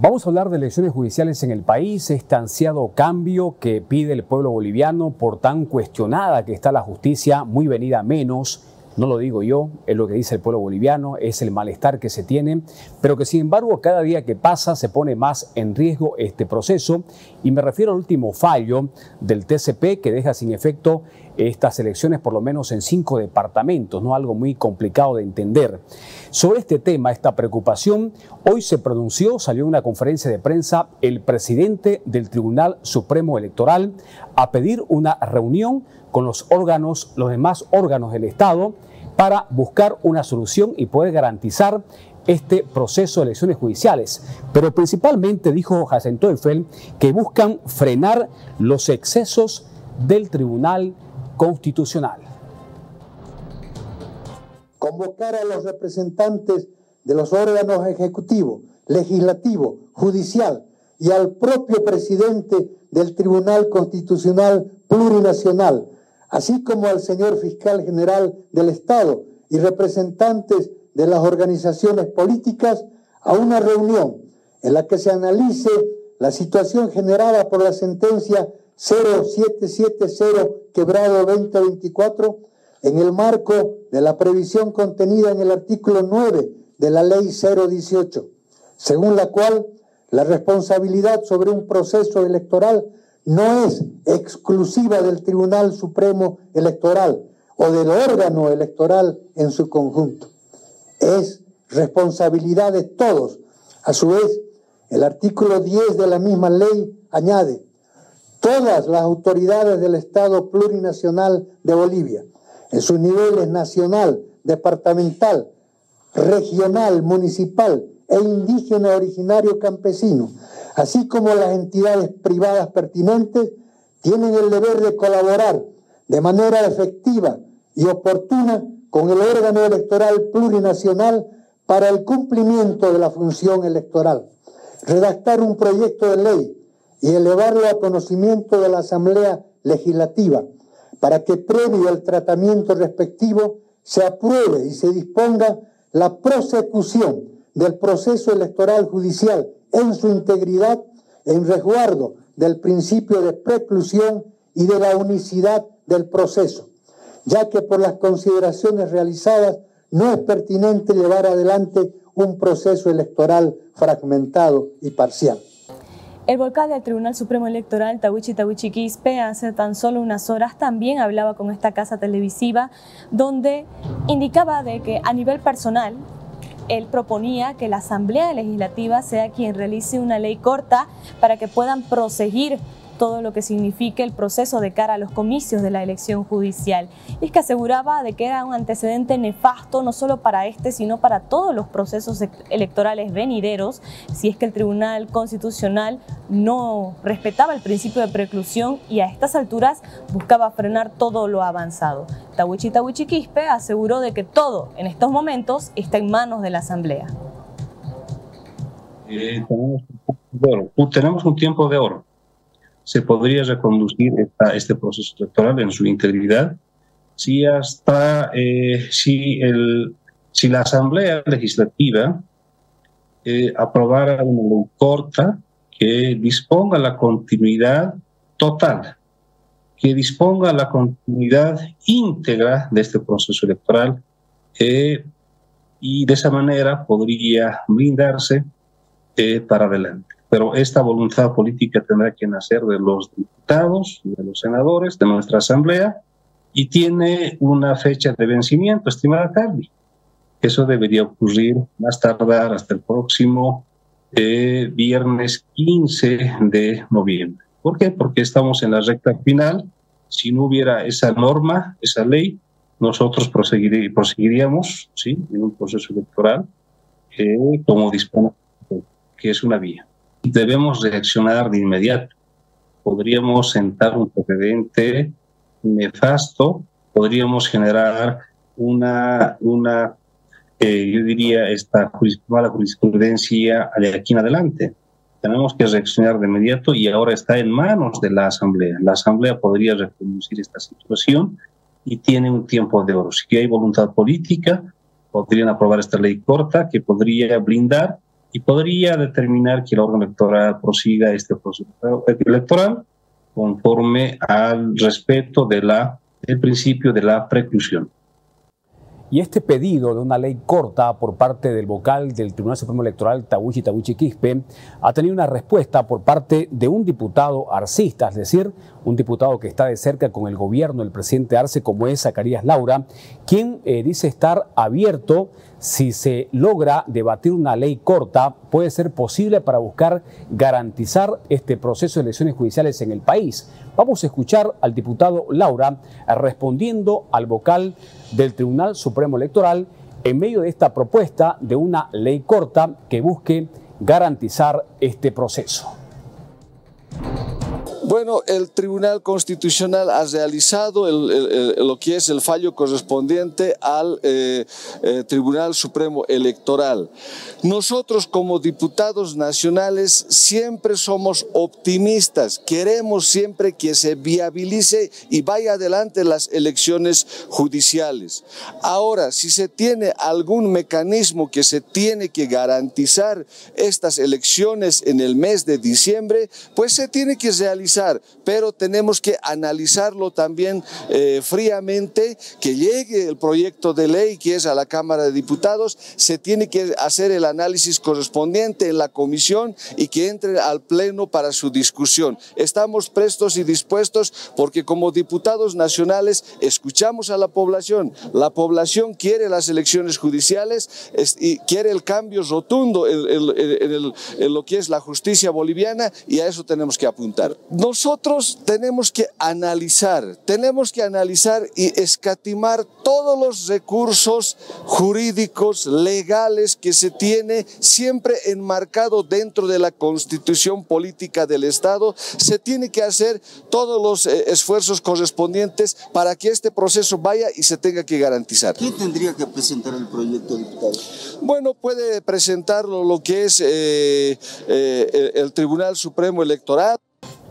Vamos a hablar de elecciones judiciales en el país, este ansiado cambio que pide el pueblo boliviano por tan cuestionada que está la justicia, muy venida a menos. No lo digo yo, es lo que dice el pueblo boliviano, es el malestar que se tiene, pero que sin embargo cada día que pasa se pone más en riesgo este proceso, y me refiero al último fallo del TCP que deja sin efecto estas elecciones por lo menos en 5 departamentos, ¿no? Algo muy complicado de entender. Sobre este tema, esta preocupación, hoy se pronunció, salió en una conferencia de prensa el presidente del Tribunal Supremo Electoral a pedir una reunión con los demás órganos del Estado para buscar una solución y poder garantizar este proceso de elecciones judiciales. Pero principalmente, dijo Hassan Teufel, que buscan frenar los excesos del Tribunal Constitucional. Convocar a los representantes de los órganos ejecutivo, legislativo, judicial y al propio presidente del Tribunal Constitucional Plurinacional, así como al señor fiscal general del Estado y representantes de las organizaciones políticas, a una reunión en la que se analice la situación generada por la sentencia 0770/2024 en el marco de la previsión contenida en el artículo 9 de la Ley 018, según la cual la responsabilidad sobre un proceso electoral no es exclusiva del Tribunal Supremo Electoral o del órgano electoral en su conjunto. Es responsabilidad de todos. A su vez, el artículo 10 de la misma ley añade: todas las autoridades del Estado Plurinacional de Bolivia, en sus niveles nacional, departamental, regional, municipal e indígena originario campesino, así como las entidades privadas pertinentes, tienen el deber de colaborar de manera efectiva y oportuna con el órgano electoral plurinacional para el cumplimiento de la función electoral, redactar un proyecto de ley y elevarlo a conocimiento de la Asamblea Legislativa para que, previo al tratamiento respectivo, se apruebe y se disponga la prosecución del proceso electoral judicial en su integridad, en resguardo del principio de preclusión y de la unicidad del proceso, ya que por las consideraciones realizadas no es pertinente llevar adelante un proceso electoral fragmentado y parcial. El vocal del Tribunal Supremo Electoral, Tawichi Quispe, hace tan solo unas horas también hablaba con esta casa televisiva, donde indicaba de que a nivel personal él proponía que la Asamblea Legislativa sea quien realice una ley corta para que puedan proseguir todo lo que signifique el proceso de cara a los comicios de la elección judicial. Y es que aseguraba de que era un antecedente nefasto no solo para este, sino para todos los procesos electorales venideros, si es que el Tribunal Constitucional no respetaba el principio de preclusión y a estas alturas buscaba frenar todo lo avanzado. Tawichi Quispe aseguró de que todo en estos momentos está en manos de la Asamblea. Tenemos un tiempo de oro. Se podría reconducir este proceso electoral en su integridad si la Asamblea Legislativa aprobara una ley corta que disponga la continuidad total, que disponga la continuidad íntegra de este proceso electoral, y de esa manera podría blindarse para adelante. Pero esta voluntad política tendrá que nacer de los diputados, de los senadores, de nuestra Asamblea, y tiene una fecha de vencimiento, estimada Carly. Eso debería ocurrir más tardar hasta el próximo viernes 15 de noviembre. ¿Por qué? Porque estamos en la recta final. Si no hubiera esa norma, esa ley, nosotros proseguiríamos, ¿sí?, en un proceso electoral como dispone, que es una vía. Debemos reaccionar de inmediato. Podríamos sentar un precedente nefasto, podríamos generar yo diría, esta mala jurisprudencia de aquí en adelante. Tenemos que reaccionar de inmediato y ahora está en manos de la Asamblea. La Asamblea podría reconducir esta situación y tiene un tiempo de oro. Si hay voluntad política, podrían aprobar esta ley corta que podría blindar y podría determinar que el órgano electoral prosiga este proceso electoral conforme al respeto del principio de la preclusión. Y este pedido de una ley corta por parte del vocal del Tribunal Supremo Electoral, Tawichi Quispe, ha tenido una respuesta por parte de un diputado arcista, es decir, un diputado que está de cerca con el gobierno del presidente Arce, como es Zacarías Laura, quien dice estar abierto. Si se logra debatir una ley corta, puede ser posible para buscar garantizar este proceso de elecciones judiciales en el país. Vamos a escuchar al diputado Laura respondiendo al vocal del Tribunal Supremo Electoral en medio de esta propuesta de una ley corta que busque garantizar este proceso. Bueno, el Tribunal Constitucional ha realizado lo que es el fallo correspondiente al Tribunal Supremo Electoral. Nosotros como diputados nacionales siempre somos optimistas, queremos siempre que se viabilice y vaya adelante las elecciones judiciales. Ahora, si se tiene algún mecanismo que se tiene que garantizar estas elecciones en el mes de diciembre, pues se tiene que realizar. Pero tenemos que analizarlo también fríamente, que llegue el proyecto de ley que es a la Cámara de Diputados, se tiene que hacer el análisis correspondiente en la comisión y que entre al pleno para su discusión. Estamos prestos y dispuestos porque como diputados nacionales escuchamos a la población quiere las elecciones judiciales y quiere el cambio rotundo en lo que es la justicia boliviana y a eso tenemos que apuntar. Nosotros tenemos que analizar y escatimar todos los recursos jurídicos, legales que se tiene, siempre enmarcado dentro de la Constitución Política del Estado. Se tiene que hacer todos los esfuerzos correspondientes para que este proceso vaya y se tenga que garantizar. ¿Quién tendría que presentar el proyecto, diputado? Bueno, puede presentarlo lo que es el Tribunal Supremo Electoral.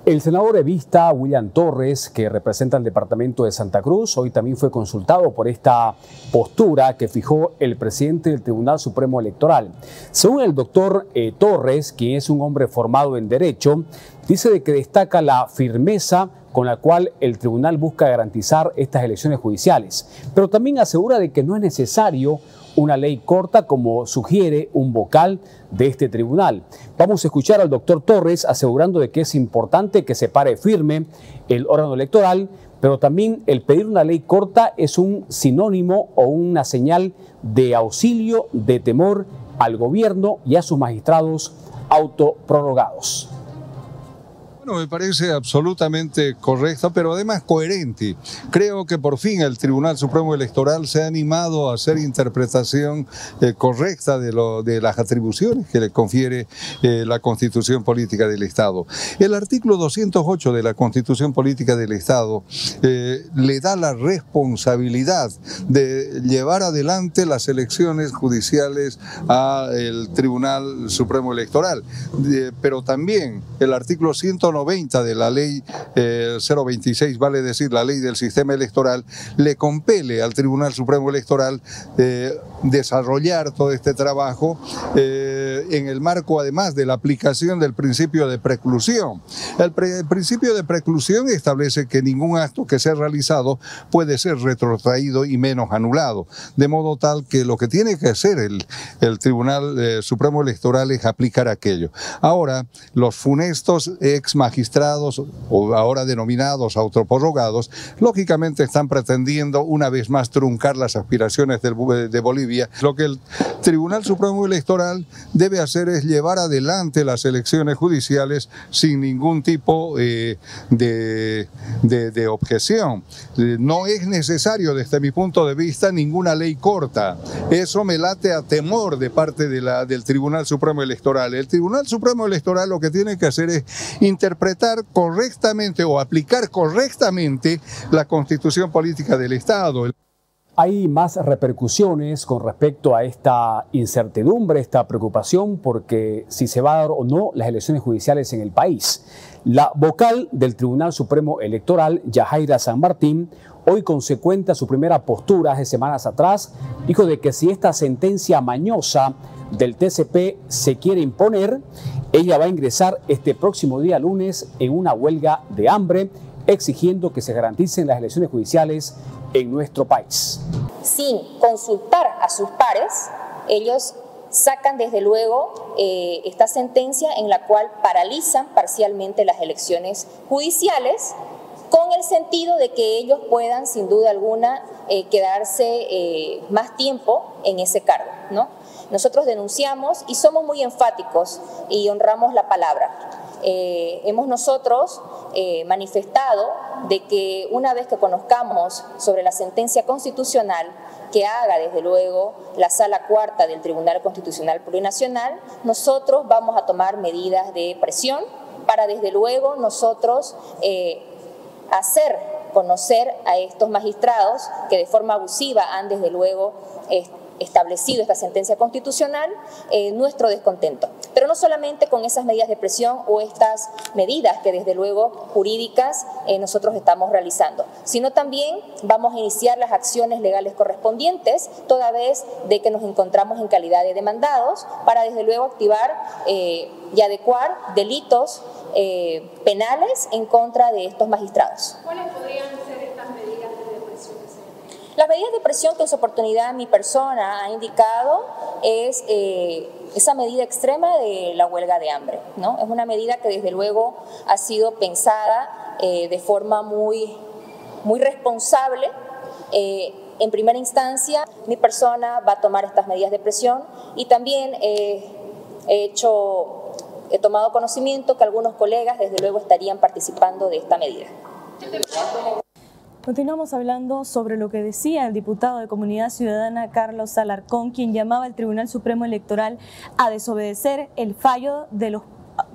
El senador evista William Torres, que representa el departamento de Santa Cruz, hoy también fue consultado por esta postura que fijó el presidente del Tribunal Supremo Electoral. Según el doctor Torres, quien es un hombre formado en Derecho, dice de que destaca la firmeza con la cual el tribunal busca garantizar estas elecciones judiciales, pero también asegura de que no es necesario una ley corta como sugiere un vocal de este tribunal. Vamos a escuchar al doctor Torres asegurando de que es importante que se pare firme el órgano electoral, pero también el pedir una ley corta es un sinónimo o una señal de auxilio, de temor al gobierno y a sus magistrados autoprorrogados. Bueno, me parece absolutamente correcta, pero además coherente. Creo que por fin el Tribunal Supremo Electoral se ha animado a hacer interpretación correcta de las atribuciones que le confiere la Constitución Política del Estado. El artículo 208 de la Constitución Política del Estado le da la responsabilidad de llevar adelante las elecciones judiciales al Tribunal Supremo Electoral, pero también el artículo 190 de la ley 026, vale decir la ley del sistema electoral, le compele al Tribunal Supremo Electoral desarrollar todo este trabajo en el marco además de la aplicación del principio de preclusión. El principio de preclusión establece que ningún acto que sea realizado puede ser retrotraído y menos anulado, de modo tal que lo que tiene que hacer el Tribunal Supremo Electoral es aplicar aquello. Ahora, los funestos ex magistrados, o ahora denominados autoprorrogados, lógicamente están pretendiendo una vez más truncar las aspiraciones de Bolivia. Lo que el Tribunal Supremo Electoral debe hacer es llevar adelante las elecciones judiciales sin ningún tipo de objeción. No es necesario, desde mi punto de vista, ninguna ley corta. Eso me late a temor de parte del Tribunal Supremo Electoral. El Tribunal Supremo Electoral lo que tiene que hacer es interpretar correctamente o aplicar correctamente la Constitución Política del Estado. Hay más repercusiones con respecto a esta incertidumbre, esta preocupación, porque si se va a dar o no las elecciones judiciales en el país. La vocal del Tribunal Supremo Electoral, Yajaira San Martín, hoy consecuente a su primera postura hace semanas atrás, dijo de que si esta sentencia mañosa del TCP se quiere imponer, ella va a ingresar este próximo día lunes en una huelga de hambre, exigiendo que se garanticen las elecciones judiciales en nuestro país. Sin consultar a sus pares, ellos sacan desde luego esta sentencia en la cual paralizan parcialmente las elecciones judiciales, con el sentido de que ellos puedan, sin duda alguna, quedarse más tiempo en ese cargo, ¿no? Nosotros denunciamos y somos muy enfáticos y honramos la palabra. Hemos nosotros manifestado de que una vez que conozcamos sobre la sentencia constitucional que haga desde luego la Sala Cuarta del Tribunal Constitucional Plurinacional, nosotros vamos a tomar medidas de presión para desde luego nosotros hacer conocer a estos magistrados que de forma abusiva han desde luego establecido esta sentencia constitucional, nuestro descontento. Pero no solamente con esas medidas de presión o estas medidas que desde luego jurídicas nosotros estamos realizando, sino también vamos a iniciar las acciones legales correspondientes, toda vez de que nos encontramos en calidad de demandados, para desde luego activar y adecuar delitos penales en contra de estos magistrados. ¿Cuáles podrían ser estas medidas de presión? Las medidas de presión que en su oportunidad mi persona ha indicado es esa medida extrema de la huelga de hambre, ¿no? Es una medida que desde luego ha sido pensada de forma muy responsable. En primera instancia, mi persona va a tomar estas medidas de presión y también he tomado conocimiento que algunos colegas desde luego estarían participando de esta medida. Continuamos hablando sobre lo que decía el diputado de Comunidad Ciudadana Carlos Alarcón, quien llamaba al Tribunal Supremo Electoral a desobedecer el fallo de los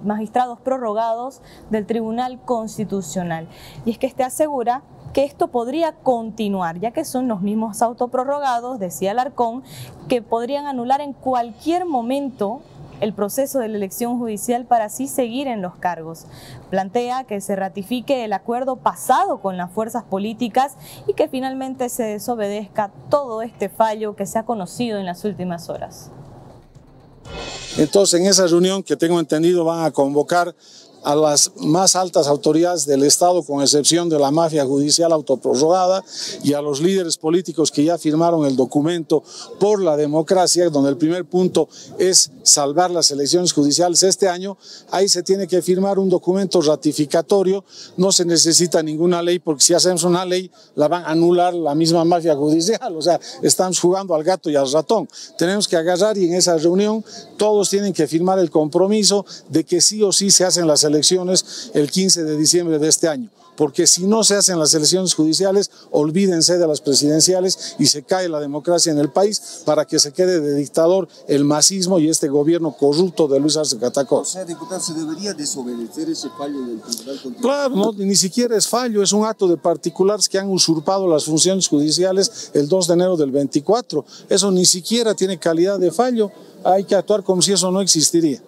magistrados prorrogados del Tribunal Constitucional. Y es que este asegura que esto podría continuar, ya que son los mismos autoprorrogados, decía Alarcón, que podrían anular en cualquier momento el proceso de la elección judicial para así seguir en los cargos. Plantea que se ratifique el acuerdo pasado con las fuerzas políticas y que finalmente se desobedezca todo este fallo que se ha conocido en las últimas horas. Entonces, en esa reunión que tengo entendido van a convocar a las más altas autoridades del Estado, con excepción de la mafia judicial autoprorrogada, y a los líderes políticos que ya firmaron el documento por la democracia, donde el primer punto es salvar las elecciones judiciales este año. Ahí se tiene que firmar un documento ratificatorio, no se necesita ninguna ley, porque si hacemos una ley la van a anular la misma mafia judicial, o sea, estamos jugando al gato y al ratón. Tenemos que agarrar y en esa reunión todos tienen que firmar el compromiso de que sí o sí se hacen las elecciones el 15 de diciembre de este año, porque si no se hacen las elecciones judiciales, olvídense de las presidenciales y se cae la democracia en el país para que se quede de dictador el masismo y este gobierno corrupto de Luis Arce Catacol. O sea, diputado, ¿se debería desobedecer ese fallo del Tribunal Constitucional? Claro, no, ni siquiera es fallo, es un acto de particulares que han usurpado las funciones judiciales el 2 de enero del 24. Eso ni siquiera tiene calidad de fallo, hay que actuar como si eso no existiría.